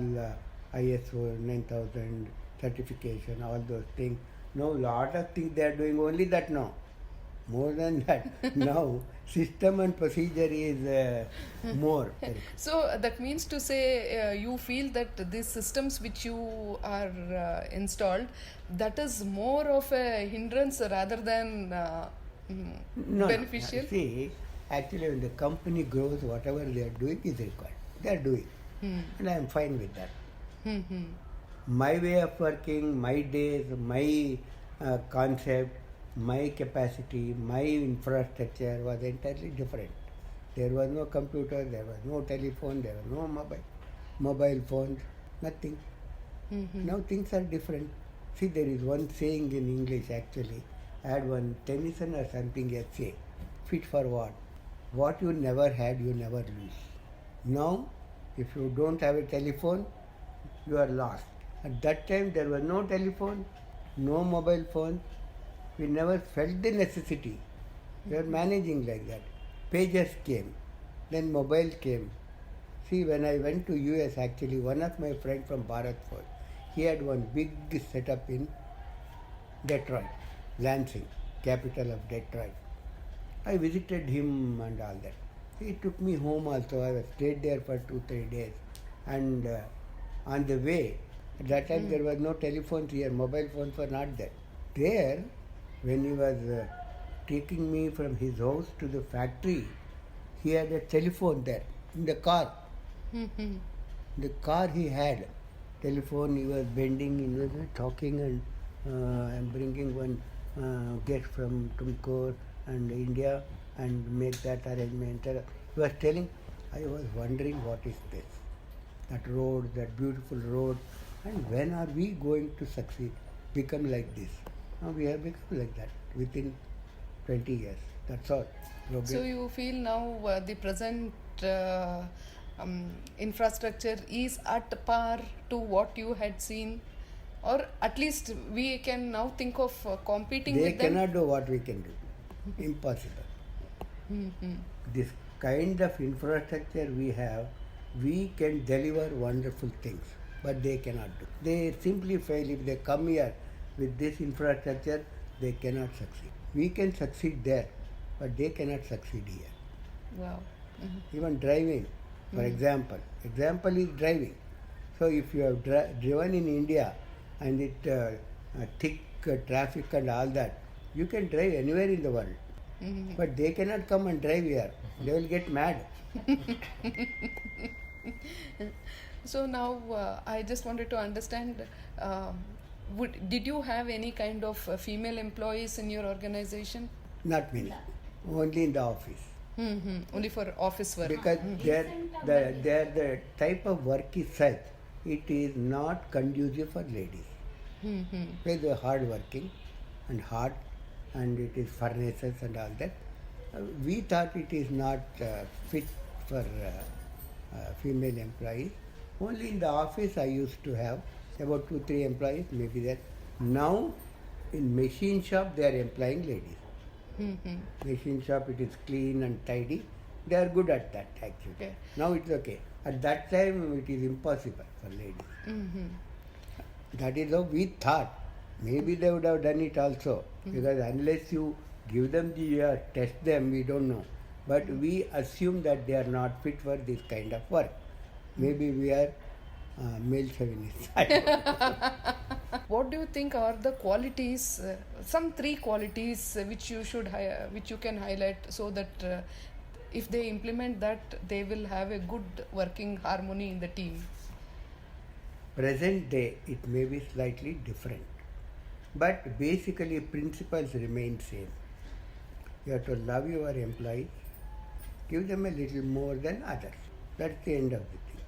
ISO 9000 certification, all those things. Now lot of things they are doing only that now. More than that, now system and procedure is more. So that means to say you feel that these systems which you are installed, that is more of a hindrance rather than beneficial? No. See, actually when the company grows, whatever they are doing is required. They are doing. And I am fine with that. My way of working, my days, my concept, my capacity, my infrastructure was entirely different. There was no computer, there was no telephone, there was no mobile phones, nothing. Now things are different. See, there is one saying in English actually. I had one Tennyson or something essay, fit for what? What you never had, you never lose. Now, if you don't have a telephone, you are lost. At that time, there was no telephone, no mobile phone. We never felt the necessity. We were managing like that. Pages came, then mobile came, See, when I went to US, actually, one of my friends from Bharat Forge, he had one big setup in Detroit, Lansing, capital of Detroit. I visited him and all that. He took me home also. I stayed there for 2-3 days. And on the way, at that time there was no telephones here, mobile phones were not there. There, when he was taking me from his house to the factory, he had a telephone there in the car. The car he had telephone, he was bending, he was talking, and I'm bringing one guest from Tumkur and India and make that arrangement. He was telling, I was wondering what is this? That road, that beautiful road, and when are we going to succeed, become like this? Now we have become like that within 20 years. That's all. So you feel now the present infrastructure is at par to what you had seen, or at least we can now think of competing with them? They cannot do what we can do. Impossible. This kind of infrastructure we have, we can deliver wonderful things, but they cannot do. They simply fail. If they come here with this infrastructure, they cannot succeed. We can succeed there, but they cannot succeed here. Wow. Even driving, for example is driving. So if you have driven in India and it thick traffic and all that, you can drive anywhere in the world. But they cannot come and drive here. They will get mad. So now I just wanted to understand, did you have any kind of female employees in your organization? Not many. Only in the office. Only for office work. Because the type of work is such, it is not conducive for ladies. Because they are hard working and hard, and it is furnaces and all that. We thought it is not fit for female employees. Only in the office I used to have about 2-3 employees, maybe that. Now in machine shop they are employing ladies. Machine shop, it is clean and tidy. They are good at that actually. Okay. Now it's okay. At that time it is impossible for ladies. That is how we thought. Maybe they would have done it also, because unless you give them the test them, we don't know. But we assume that they are not fit for this kind of work. Maybe we are male chauvinists. I don't know. What do you think are the qualities, some 3 qualities which you can highlight, so that if they implement that, they will have a good working harmony in the team? Present day, it may be slightly different. But basically principles remain same. You have to love your employees, give them a little more than others. That's the end of the thing.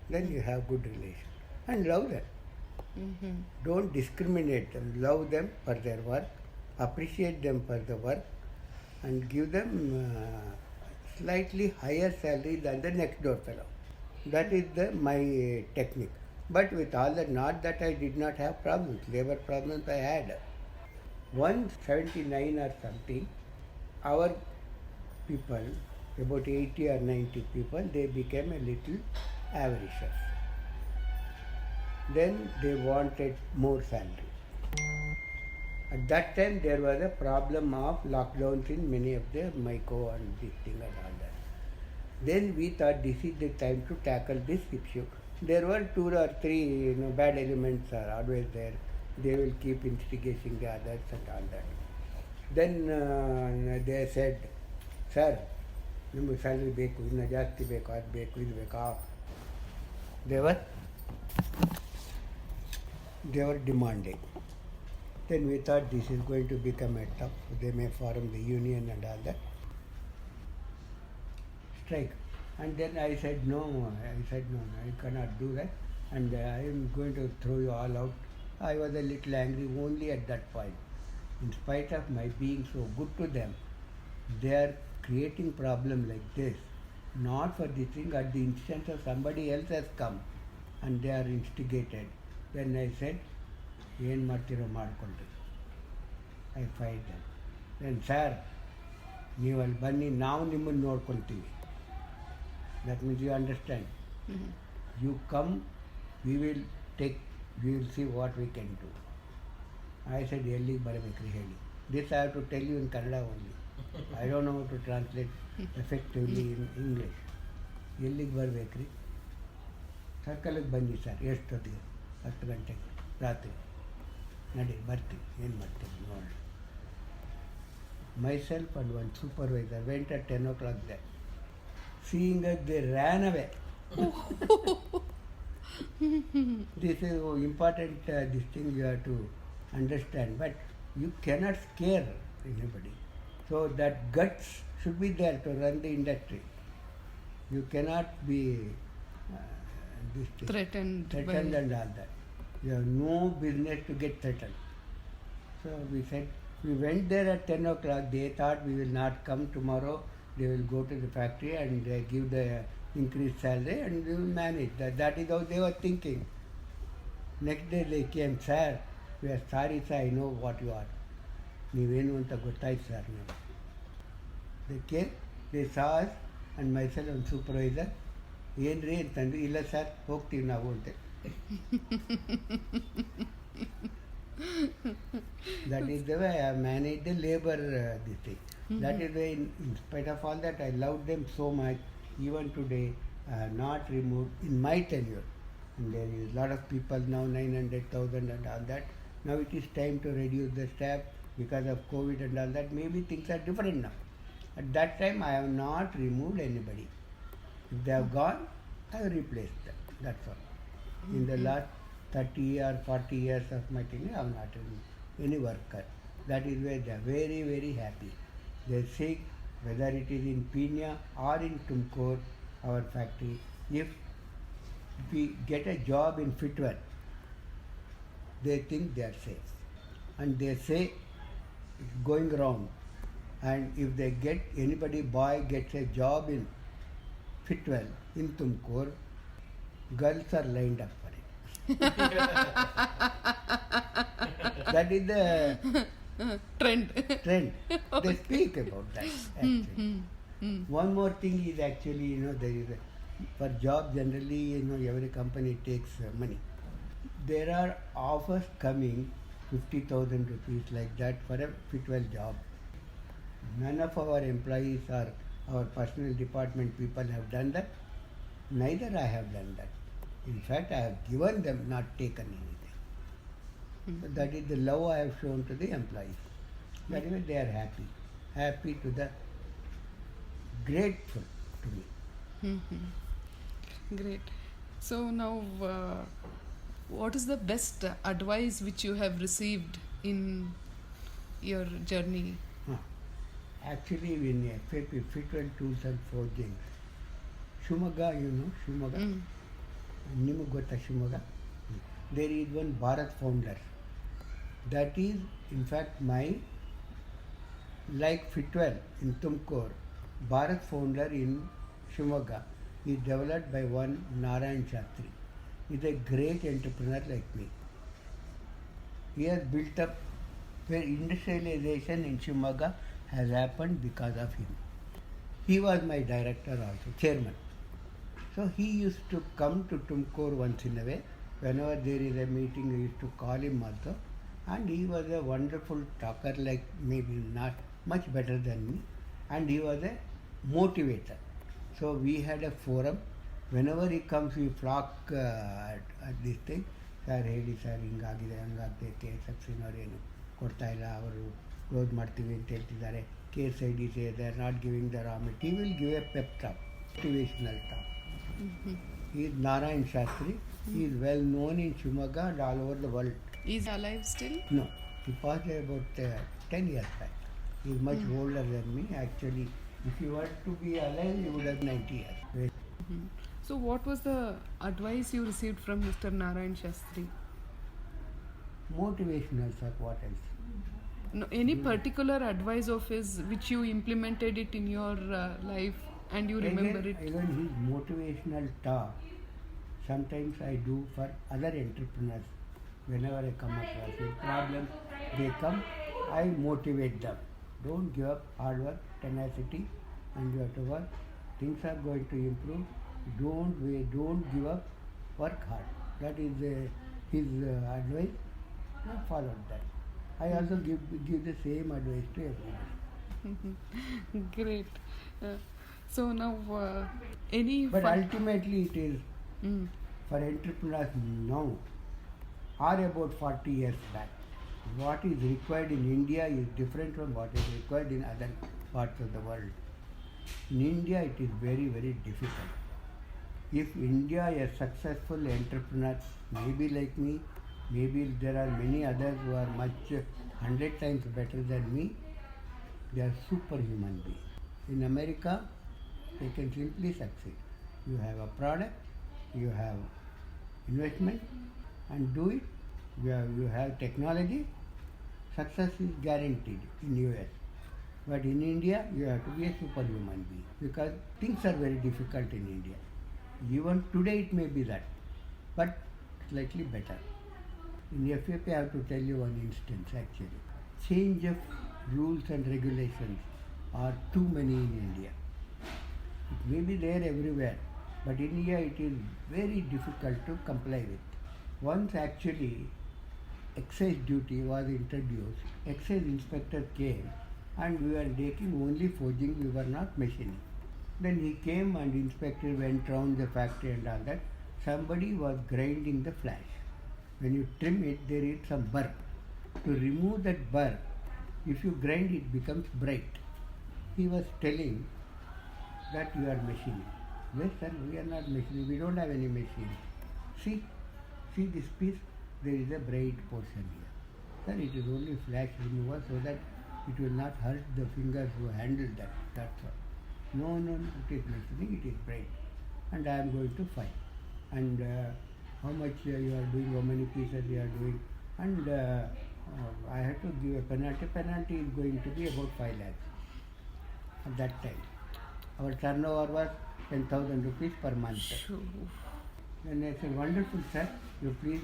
Then you have good relation. And love them. Don't discriminate them. Love them for their work, appreciate them for the work, and give them slightly higher salary than the next door fellow. That is my technique. But with all that, not that I did not have problems, labor problems I had. 179 or something, our people, about 80 or 90 people, they became a little avaricious. Then they wanted more salary. At that time there was a problem of lockdowns in many of the Mico and this thing and all that. Then we thought this is the time to tackle this issue. There were 2 or 3 bad elements are always there. They will keep instigating the others and all that. Then they said, sir, ನಿಮಗೆ salary ಬೇಕು, ಇನ್ನು ಜಾಸ್ತಿ ಬೇಕು, ಅದು ಬೇಕು, ಇದು ಬೇಕಾ. They were demanding. Then we thought this is going to become a tough. They may form the union and all that. Strike. And then I said no, I cannot do that, and I am going to throw you all out. I was a little angry only at that point. In spite of my being so good to them, they are creating problem like this, not for the thing, at the instance of somebody else has come and they are instigated. Then I said, ಏನು ಮಾಡ್ತಿರೋ ಮಾಡಿಕೊಂಡ್ರಿ. I fired them. Then, sir, ನೀವು ಅಲ್ಲಿ ಬನ್ನಿ, ನಾವು ನಿಮ್ಮನ್ನು ನೋಡ್ಕೊಳ್ತೀವಿ. That means you understand. You come, we will see what we can do. I said, ಎಲ್ಲಿಗೆ ಬರಬೇಕ್ರಿ ಹೇಳಿ. This I have to tell you in Kannada only. I don't know how to translate effectively in English. ಎಲ್ಲಿಗೆ ಬರಬೇಕ್ರಿ? ಸರ್ಕಲ್ಗೆ ಬನ್ನಿ sir. ಎಷ್ಟೊತ್ತಿಗೆ? 10 ಗಂಟೆಗೆ ರಾತ್ರಿ. ನಡಿ ಬರ್ತೀವಿ. ಏನು ಮಾಡ್ತೀವಿ ನೋಡಿ. Myself and one supervisor went at 10 o'clock there. Seeing us, they ran away. This is important, this thing you have to understand. But you cannot scare anybody. So that guts should be there to run the industry. You cannot be threatened and all that. You have no business to get threatened. So we said, we went there at 10 o'clock. They thought we will not come tomorrow. They will go to the factory and give the increased salary and we will manage. That is how they were thinking. Next day they came, sir, we are sorry sir, I know what you are. ನೀವೇನು ಅಂತ ಗೊತ್ತಾಯ್ತು sir ನೀವು. They came, they saw us and myself and supervisor. ಏನು ರೀ ಅಂತಂದು, ಇಲ್ಲ sir ಹೋಗ್ತೀವಿ ನಾವು ಅಂತ. That is the way I managed the labor this thing. That is why in spite of all that I loved them so much. Even today not removed in my tenure. And there is a lot of people now, 900,000 and all that. Now it is time to reduce the staff because of COVID and all that. Maybe things are different now. At that time I have not removed anybody. If they have gone, I have replaced them. That's all. In the last 30 or 40 years of my tenure, I have not removed any worker. That is why they are very, very happy. They say whether it is in Pina or in Tumkur, our factory, if we get a job in Fitwel, they think they are safe. And they say it's going wrong. And if they get, anybody boy gets a job in Fitwel, in Tumkur, girls are lined up for it. That is the trend. They speak about that actually. One more thing is actually, there is for job generally, every company takes money. There are offers coming 50,000 rupees like that for a Fitwel job. None of our employees or our personal department people have done that. Neither I have done that. In fact, I have given them, not taken anything. So that is the love I have shown to the employees. That is why they are happy to the grateful to me. Great. So now, what is the best advice which you have received in your journey? Actually, in FAP, Fitwel Tools and Forgings, Shumaga, Shumaga, Nimugota Shumaga, there is one Bharat founder. That is, in fact, like Fitwel in Tumkur, Bharat founder in Shumaga is developed by one Narayan Shastri. He is a great entrepreneur like me. He has built up where industrialization in Shumaga has happened because of him. He was my director also, chairman. So he used to come to Tumkur once in a way. Whenever there is a meeting, we used to call him also. And he was a wonderful talker, like maybe not much better than me. And he was a motivator. So we had a forum. Whenever he comes, we flock at this thing. Sir, ಹೇಳಿ sir ಹಿಂಗಾಗಿದೆ ಹಂಗಾಗ್ತೈತೆ ಸಬ್ಸಿಡಿನವ್ರೇನು ಕೊಡ್ತಾ ಇಲ್ಲ, ಅವರು close ಮಾಡ್ತೀವಿ ಅಂತ ಹೇಳ್ತಿದ್ದಾರೆ. KSID say they are not giving the raw material. He will give a pep talk, motivational talk. He is Narayan Shastri. He is well known in Shumaga and all over the world. Is he alive still? No, he passed about 10 years back. He is much older than me. Actually, if he were to be alive, he would have 90 years. So what was the advice you received from Mr. Narayan Shastri? Motivational, sir. What else? No, any particular advice of his which you implemented it in your life and you remember it? Even his motivational talk, sometimes I do for other entrepreneurs. Whenever I come across a problem, they come, I motivate them. Don't give up hard work, tenacity, and you have to work Things are going to improve. Don't wait, don't give up. Work hard. That is his advice. I followed that. I also give the same advice to everybody. Great. So now, any. But ultimately, it is Mm. for entrepreneurs now or about 40 years back. What is required in India is different from what is required in other parts of the world. In India, it is very, very difficult. If India, a successful entrepreneur, maybe like me, maybe there are many others who are much 100 times better than me, they are superhuman beings. In America, they can simply succeed. You have a product, you have investment, and do it. You have technology, success is guaranteed in US. But in India, you have to be a superhuman being because things are very difficult in India. Even today it may be that, but slightly better. In FAP, I have to tell you one instance actually. Change of rules and regulations are too many in India. It may be there everywhere, but in India it is very difficult to comply with. Once actually excise duty was introduced, excise inspector came and we were taking only forging, we were not machining. Then he came and inspector went round the factory and all that. Somebody was grinding the flash. When you trim it, there is some burr. To remove that burr, if you grind it becomes bright. He was telling that you are machining. Yes sir, we are not machining, we don't have any machine. See this piece, there is a bright portion here. Sir, it is only flash remover so that it will not hurt the fingers who handle that, that's all. No, it is machining, it is bright. And I am going to fine. And how much you are doing, how many pieces you are doing. And I have to give a penalty. Penalty is going to be about 5 lakhs at that time. Our turnover was 10,000 rupees per month. Sure. Then I said, wonderful sir, you please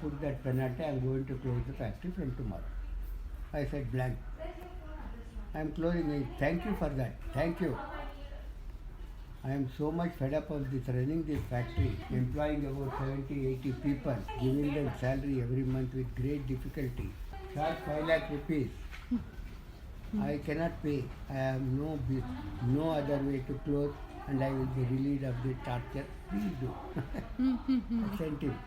put that penalty, I am going to close the factory from tomorrow. I said blank. I am closing it. Thank you for that. Thank you. I am so much fed up of this running this factory, employing about 70, 80 people, giving them salary every month with great difficulty. Charge 5 lakh rupees. I cannot pay. I have no other way to close and I will be relieved of the torture. Please do. I sent him.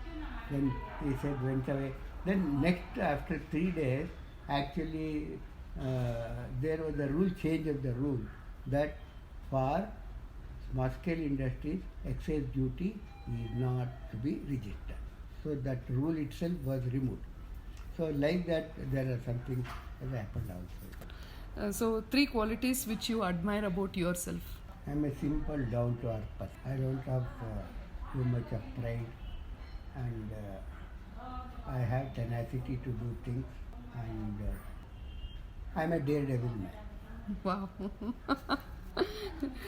Then he said, went away. Then next, after 3 days, actually there was a rule change of the rule that for small scale industries, excise duty is not to be registered. So that rule itself was removed. So like that, there are some things that happened also. So 3 qualities which you admire about yourself. I am a simple, down-to-earth person. I don't have too much of pride, and I have tenacity to do things, and I am a daredevil man. Wow.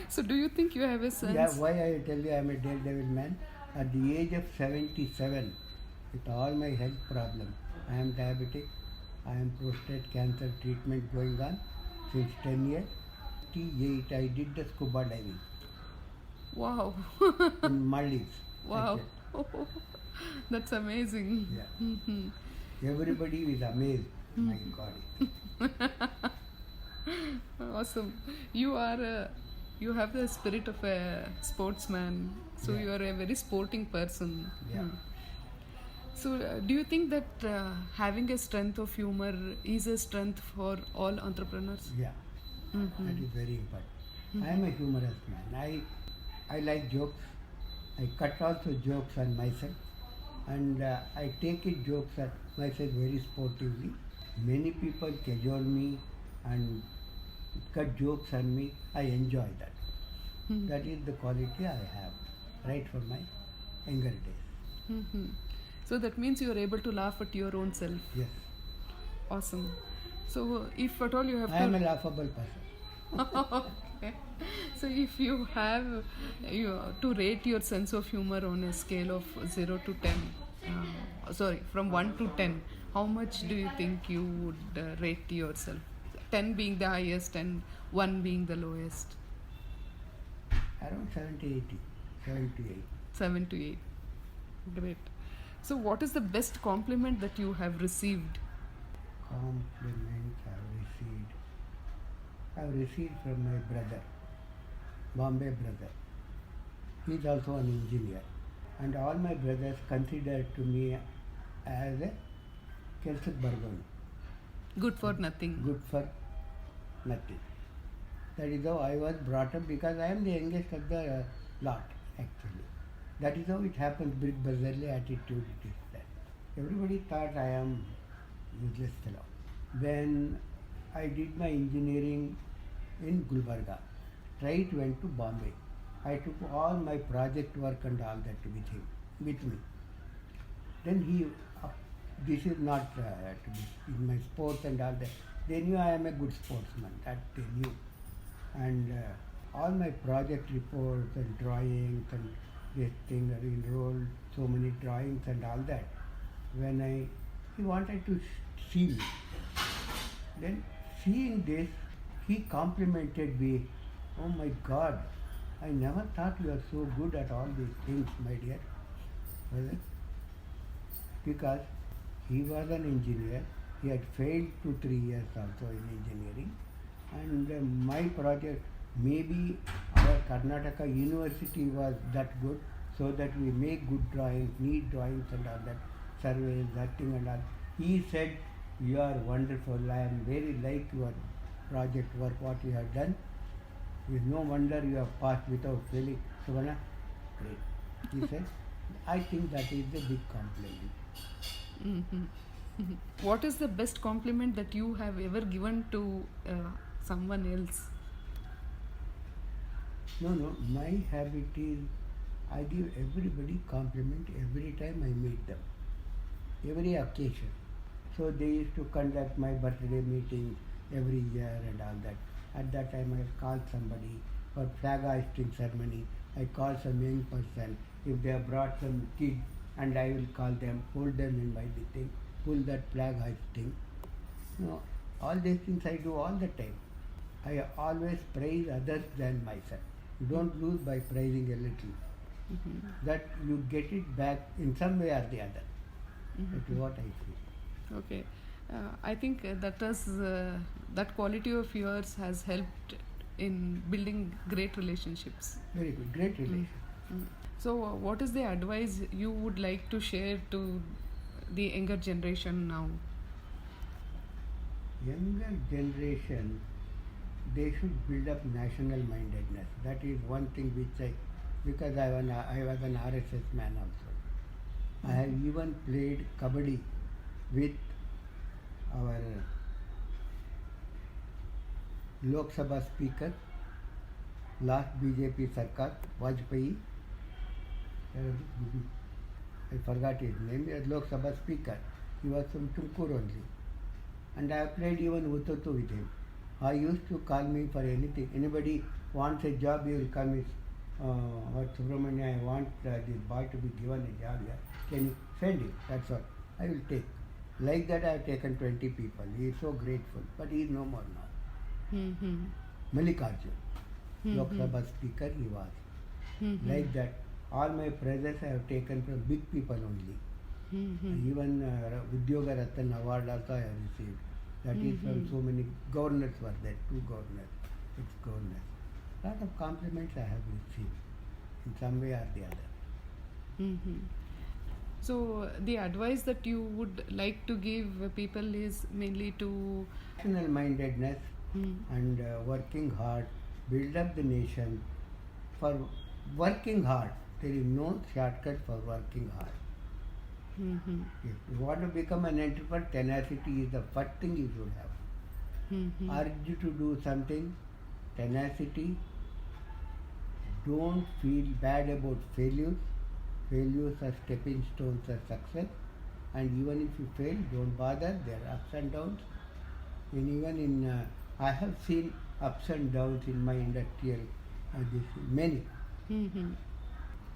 So do you think you have a sense? Yeah, why I tell you I am a daredevil man? At the age of 77, with all my health problems, I am diabetic, I am prostate cancer treatment going on since 10 years. 88, I did the scuba diving. Wow. In Maldives. Wow. That's amazing. Yeah. Everybody is amazed. My God. Awesome. You have the spirit of a sportsman. So Yeah. you are a very sporting person. Yeah. So do you think that having a strength of humor is a strength for all entrepreneurs? Yeah. That is very important. I am a humorous man. I like jokes. I cut also jokes on myself, and I take it jokes on myself very sportively. Many people cajole me and cut jokes on me. I enjoy that. That is the quality I have right from my younger days. So that means you are able to laugh at your own self. Yes. Awesome. So if at all you have I am a laughable person. Okay. So if you have to rate your sense of humor on a scale of 0 to 10, from 1 to 10, how much do you think you would rate yourself? 10 being the highest and 1 being the lowest. Around 70, 80, 78. 7 to 8. Great. So, what is the best compliment that you have received? Compliments I've received from my brother, Bombay brother. He is also an engineer. And all my brothers consider to me as a Kelsit Bargon, Good for nothing. good for nothing. That is how I was brought up because I am the youngest of the lot actually. That is how it happens, big brotherly attitude it is there. Everybody thought I am useless fellow. When I did my engineering in Gulbarga, straight went to Bombay. I took all my project work and all that with me. Then this is not to be in my sports and all that. They knew I am a good sportsman, that they knew. And all my project reports and drawings and this thing, I enrolled so many drawings and all that. When he wanted to see me. Then seeing this, he complimented me. Oh my God, I never thought you are so good at all these things, my dear brother. Because he was an engineer, he had failed 2-3 years also in engineering, and my project, maybe our Karnataka University was that good, so that we make good drawings, neat drawings and all that, surveys, that thing and all. He said, you are wonderful, I am very like your project work, what you have done. It is no wonder you have passed without failing. Subramanya, great. He said, I think that is the big compliment. Mm-hmm. What is the best compliment that you have ever given to someone else? No, my habit is I give everybody compliment every time I meet them, every occasion. So they used to conduct my birthday meetings every year and all that. At that time I called somebody for flag hoisting ceremony. I call some young person. If they have brought some kid, and I will call them, hold them in my thing, pull that flag hoisting. All these things I do all the time. I always praise others than myself. You don't lose by praising a little. Mm-hmm. That you get it back in some way or the other. Mm-hmm. That is what I feel. Okay. I think that quality of yours has helped in building great relationships. Very good, great relation. Mm-hmm. So, what is the advice you would like to share to the younger generation now? Younger generation, they should build up national mindedness. That is one thing which because I was an RSS man also. I have even played kabaddi with our Lok Sabha speaker, last BJP Sarkar, Vajpayee. I forgot his name. He was Lok Sabha speaker. He was from Tumkur only. And I have played even Utoto with him. He used to call me for anything. Anybody wants a job, he will call me. Subramanya, I want this boy to be given a job here. Can you send him? That's all. I will take. Like that I have taken 20 people. He is so grateful. But he is no more now. Mm-hmm. Mallikarjun, Mm-hmm. Lok Sabha speaker he was. Mm-hmm. Like that. All my prizes I have taken from big people only. Mm-hmm. Even Udyoga Ratan award also I have received. That is from so many governors were there, 2 governors, ex-governors. Lot of compliments I have received in some way or the other. Mm-hmm. So, the advice that you would like to give people is mainly to National mindedness and working hard, build up the nation. For working hard, there is no shortcut for working hard. Mm-hmm. If you want to become an entrepreneur, tenacity is the first thing you should have. Mm-hmm. Urge you to do something, tenacity. Don't feel bad about failures. Failures are stepping stones of success. And even if you fail, don't bother. There are ups and downs. And even I have seen ups and downs in my industrial, many. Mm-hmm.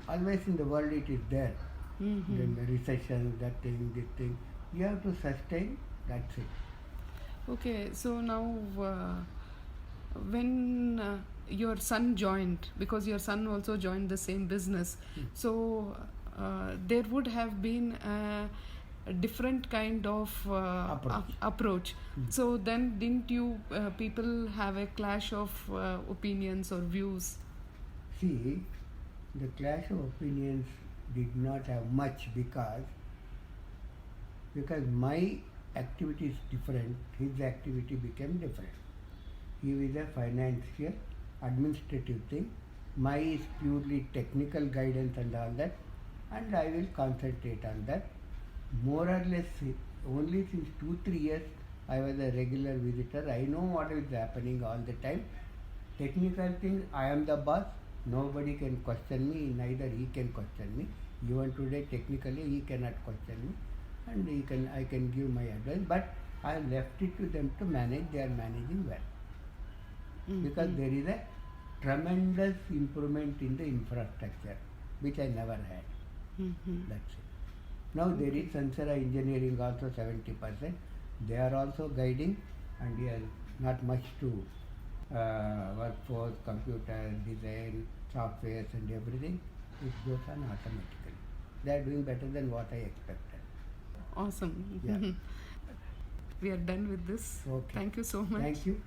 Always in the world it is there. Mm-hmm. Then the recession, that thing, this thing. You have to sustain, that's it. Okay, so now when your son joined, because your son also joined the same business, so there would have been a different kind of approach. So then didn't you people have a clash of opinions or views? See, the clash of opinions did not have much because my activity is different, his activity became different. He is a financial, administrative thing. My is purely technical guidance and all that, and I will concentrate on that. More or less, only since 2-3 years, I was a regular visitor. I know what is happening all the time. Technical things, I am the boss. Nobody can question me, neither he can question me. Even today, technically, he cannot question me, and I can give my advice. But I have left it to them to manage. They are managing well. Because there is a tremendous improvement in the infrastructure, which I never had. That's it. Now there is Sansara Engineering also 70%. They are also guiding, and we are not much to workforce, computer, design, softwares and everything. It goes on automatically. They are doing better than what I expected. Awesome. Yeah. We are done with this. Okay. Thank you so much. Thank you.